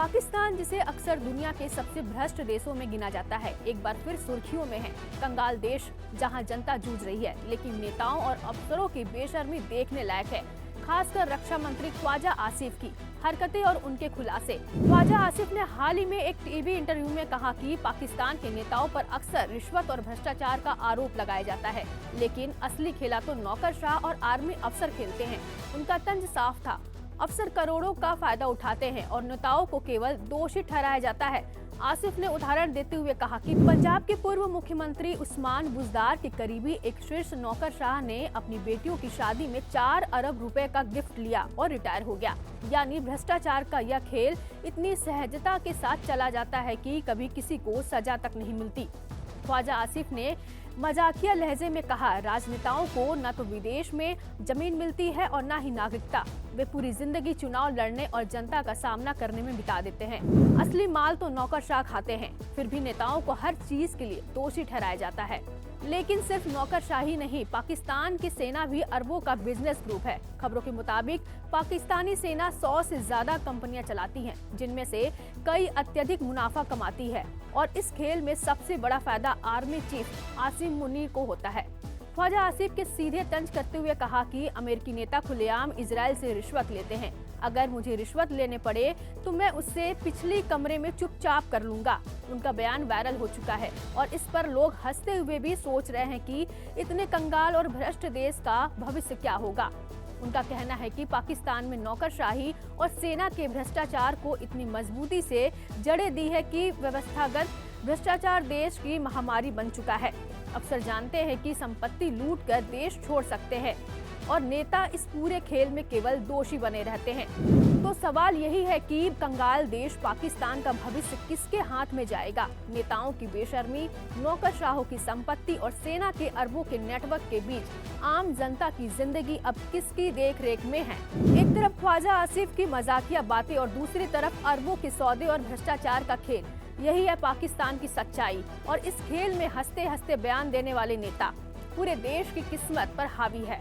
पाकिस्तान, जिसे अक्सर दुनिया के सबसे भ्रष्ट देशों में गिना जाता है, एक बार फिर सुर्खियों में है। कंगाल देश जहां जनता जूझ रही है, लेकिन नेताओं और अफसरों की बेशर्मी देखने लायक है। खासकर रक्षा मंत्री ख्वाजा आसिफ की हरकतें और उनके खुलासे। ख्वाजा आसिफ ने हाल ही में एक टीवी इंटरव्यू में कहा कि पाकिस्तान के नेताओं पर अक्सर रिश्वत और भ्रष्टाचार का आरोप लगाया जाता है, लेकिन असली खेला तो नौकरशाह और आर्मी अफसर खेलते हैं। उनका तंज साफ था, अफसर करोड़ों का फायदा उठाते हैं और नेताओं को केवल दोषी ठहराया जाता है। आसिफ ने उदाहरण देते हुए कहा कि पंजाब के पूर्व मुख्यमंत्री उस्मान बुज़दार के करीबी एक शीर्ष नौकरशाह ने अपनी बेटियों की शादी में 4 अरब रुपए का गिफ्ट लिया और रिटायर हो गया। यानी भ्रष्टाचार का यह खेल इतनी सहजता के साथ चला जाता है कि कभी किसी को सजा तक नहीं मिलती। ख्वाजा आसिफ ने मजाकिया लहजे में कहा, राजनेताओं को न तो विदेश में जमीन मिलती है और न ही नागरिकता। वे पूरी जिंदगी चुनाव लड़ने और जनता का सामना करने में बिता देते हैं। असली माल तो नौकरशाह खाते हैं। फिर भी नेताओं को हर चीज के लिए दोषी ठहराया जाता है। लेकिन सिर्फ नौकरशाही नहीं, पाकिस्तान की सेना भी अरबों का बिजनेस ग्रुप है। खबरों के मुताबिक पाकिस्तानी सेना 100 से ज्यादा कंपनियां चलाती हैं, जिनमें से कई अत्यधिक मुनाफा कमाती है और इस खेल में सबसे बड़ा फायदा आर्मी चीफ आसिम मुनीर को होता है। ख्वाजा आसिफ के सीधे तंज करते हुए कहा कि अमेरिकी नेता खुलेआम इजराइल से रिश्वत लेते हैं। अगर मुझे रिश्वत लेने पड़े तो मैं उससे पिछली कमरे में चुपचाप कर लूंगा। उनका बयान वायरल हो चुका है और इस पर लोग हंसते हुए भी सोच रहे हैं कि इतने कंगाल और भ्रष्ट देश का भविष्य क्या होगा। उनका कहना है कि पाकिस्तान में नौकरशाही और सेना के भ्रष्टाचार को इतनी मजबूती से जड़ें दी है कि व्यवस्थागत भ्रष्टाचार देश की महामारी बन चुका है। अफसर जानते हैं कि संपत्ति लूटकर देश छोड़ सकते हैं और नेता इस पूरे खेल में केवल दोषी बने रहते हैं। तो सवाल यही है कि कंगाल देश पाकिस्तान का भविष्य किसके हाथ में जाएगा? नेताओं की बेशर्मी, नौकरशाहों की संपत्ति और सेना के अरबों के नेटवर्क के बीच आम जनता की जिंदगी अब किसकी देखरेख में है? एक तरफ ख्वाजा आसिफ की मजाकिया बातें और दूसरी तरफ अरबों के सौदे और भ्रष्टाचार का खेल। यही है पाकिस्तान की सच्चाई और इस खेल में हंसते हंसते बयान देने वाले नेता पूरे देश की किस्मत पर हावी है।